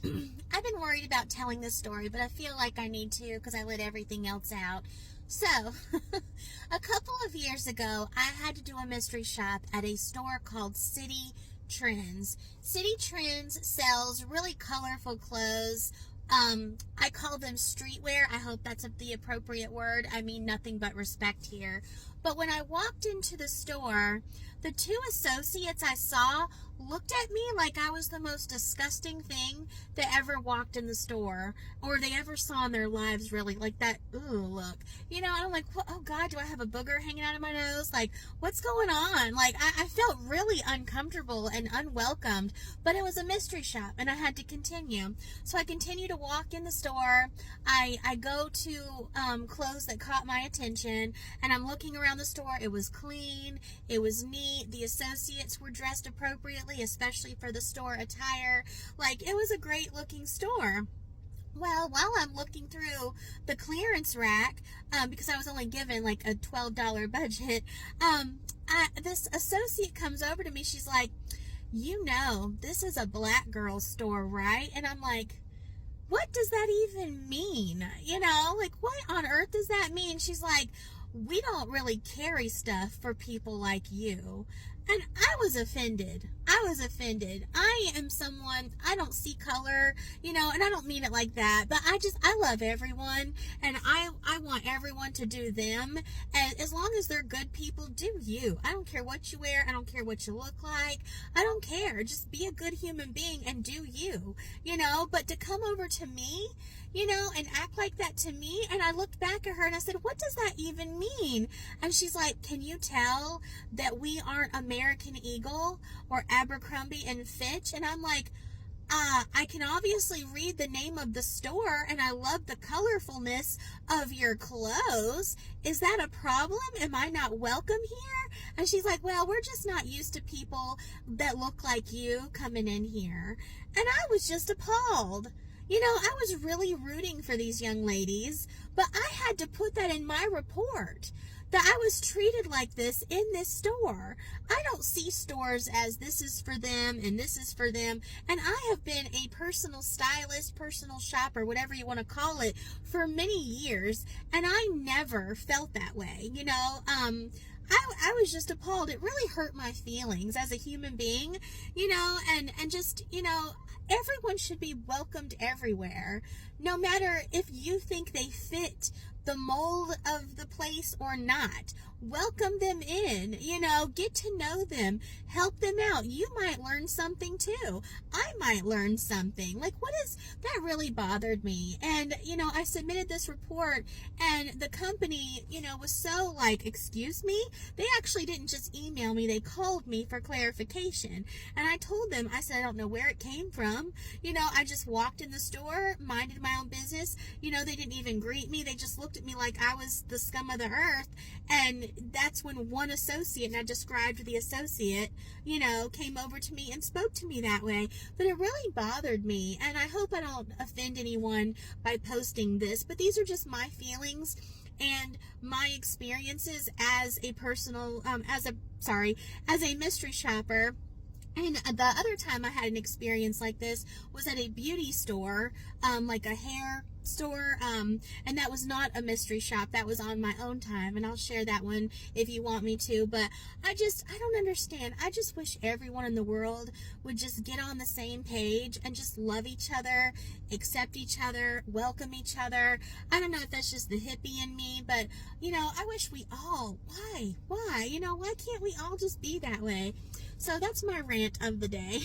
I've been worried about telling this story, but I feel like I need to because I let everything else out. So, a couple of years ago, I had to do a mystery shop at a store called Citi Trends. Citi Trends sells really colorful clothes. I call them streetwear. I hope that's the appropriate word. I mean nothing but respect here. But when I walked into the store, the two associates I saw looked at me like I was the most disgusting thing that ever walked in the store or they ever saw in their lives, really. Like that, ooh, look. You know, I'm like, oh God, do I have a booger hanging out of my nose? Like, what's going on? Like, I felt really uncomfortable and unwelcomed, but it was a mystery shop and I had to continue. So I continue to walk in the store. I go to clothes that caught my attention and I'm looking around the store. It was clean. It was neat. The associates were dressed appropriately, especially for the store attire. Like, it was a great looking store. Well, while I'm looking through the clearance rack, because I was only given like a $12 budget, this associate comes over to me. She's like, you know, this is a black girl store, right? And I'm like, what does that even mean? You know, like, what on earth does that mean? She's like, we don't really carry stuff for people like you. And I was offended. I am someone, I don't see color, you know, and I don't mean it like that, but I love everyone, and I want everyone to do them, and as long as they're good people, do you. I don't care what you wear, I don't care what you look like, I don't care, just be a good human being and do you, you know, but to come over to me, you know, and act like that to me, and I looked back at her and I said, what does that even mean? And she's like, can you tell that we aren't American Eagle or Abercrombie and Fitch? And I'm like, I can obviously read the name of the store and I love the colorfulness of your clothes. Is that a problem? Am I not welcome here? And she's like, well, we're just not used to people that look like you coming in here. And I was just appalled. You know, I was really rooting for these young ladies, but I had to put that in my report, that I was treated like this in this store. I don't see stores as this is for them and this is for them. And I have been a personal stylist, personal shopper, whatever you want to call it, for many years, and I never felt that way. You know, I was just appalled. It really hurt my feelings as a human being, you know, and just, you know, everyone should be welcomed everywhere, no matter if you think they fit the mold of the place or not. Welcome them in, you know, get to know them, help them out. You might learn something too. I might learn something. Like, that really bothered me. And, you know, I submitted this report and the company, you know, was so like, excuse me? They actually didn't just email me, they called me for clarification. And I told them, I said, I don't know where it came from. You know, I just walked in the store, minded my own business. You know, they didn't even greet me. They just looked at me like I was the scum of the earth. And that's when one associate, and I described the associate, you know, came over to me and spoke to me that way. But it really bothered me, and I hope I don't offend anyone by posting this, but these are just my feelings and my experiences as a personal, as a mystery shopper. And the other time I had an experience like this was at a beauty store, like a hair store, and that was not a mystery shop. That was on my own time, and I'll share that one if you want me to. But I don't understand. I just wish everyone in the world would just get on the same page and just love each other, accept each other, welcome each other. I don't know if that's just the hippie in me, but, you know, I wish we all, why, you know, why can't we all just be that way? So that's my rant of the day.